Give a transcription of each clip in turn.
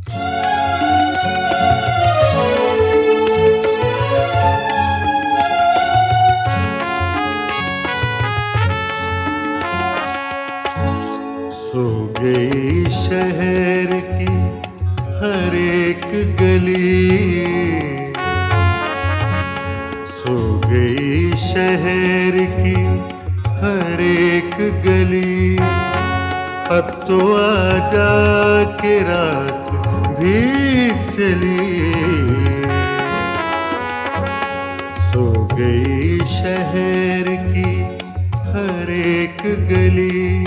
सो गई शहर की हर एक गली, सो गई शहर की हर एक गली। अब तो आजा के रात भी चली। सो गई शहर की हर एक गली।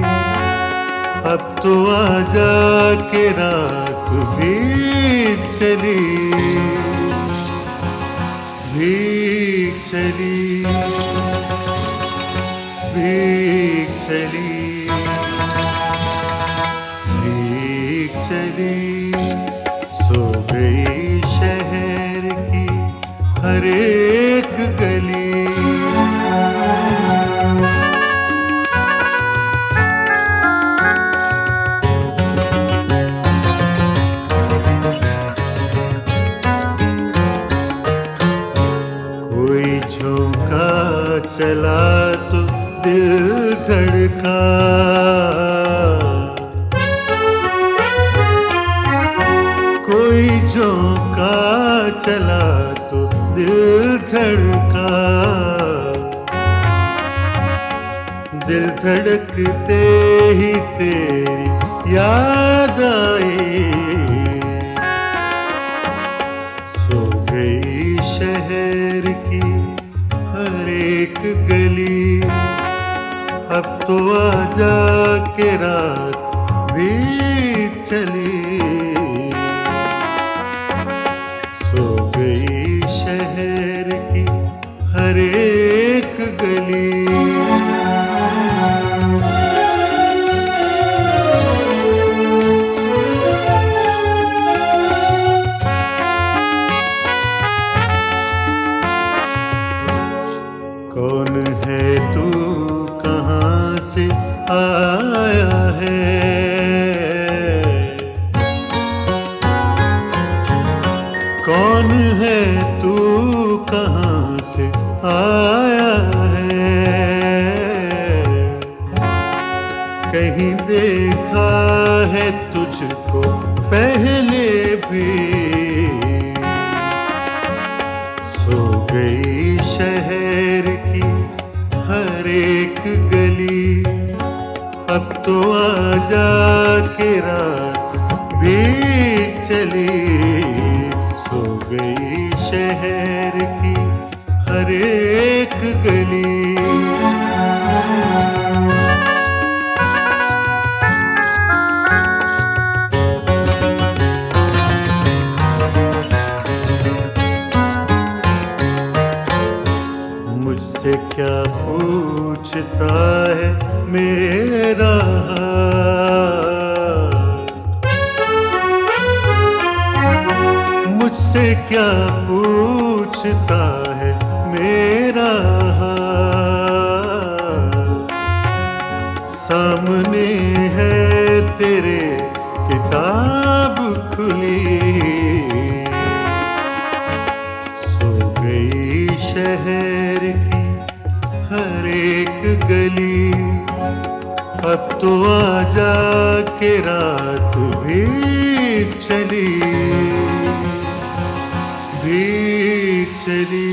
अब तो आजा के रात भी चली, भीग चली, भीग चली, भीग चली। सो गई शहर की हर एक गली। चला तो दिल धड़का, कोई झोंका चला तो दिल धड़का। दिल धड़कते ही तेरी याद आई। सो गई शहर की हर एक गली। अब तो आजा के रात भी चली। सो गई शहर की हर एक गली। कौन है तू, कहाँ से आया है? कौन है तू, कहाँ से आया है? कहीं देखा है तुझको पहले भी। सो गई शहर की हर एक गली। अब तो आजा के रात भी चली। सो गई शहर की हर एक गली। मुझसे क्या पूछता है मेरा हाल? मुझसे क्या पूछता है मेरा हाल? सामने है तेरे किताब खुली। सो गई शहर की हर एक गली। अब तो आजा के रात भी चली, भी चली।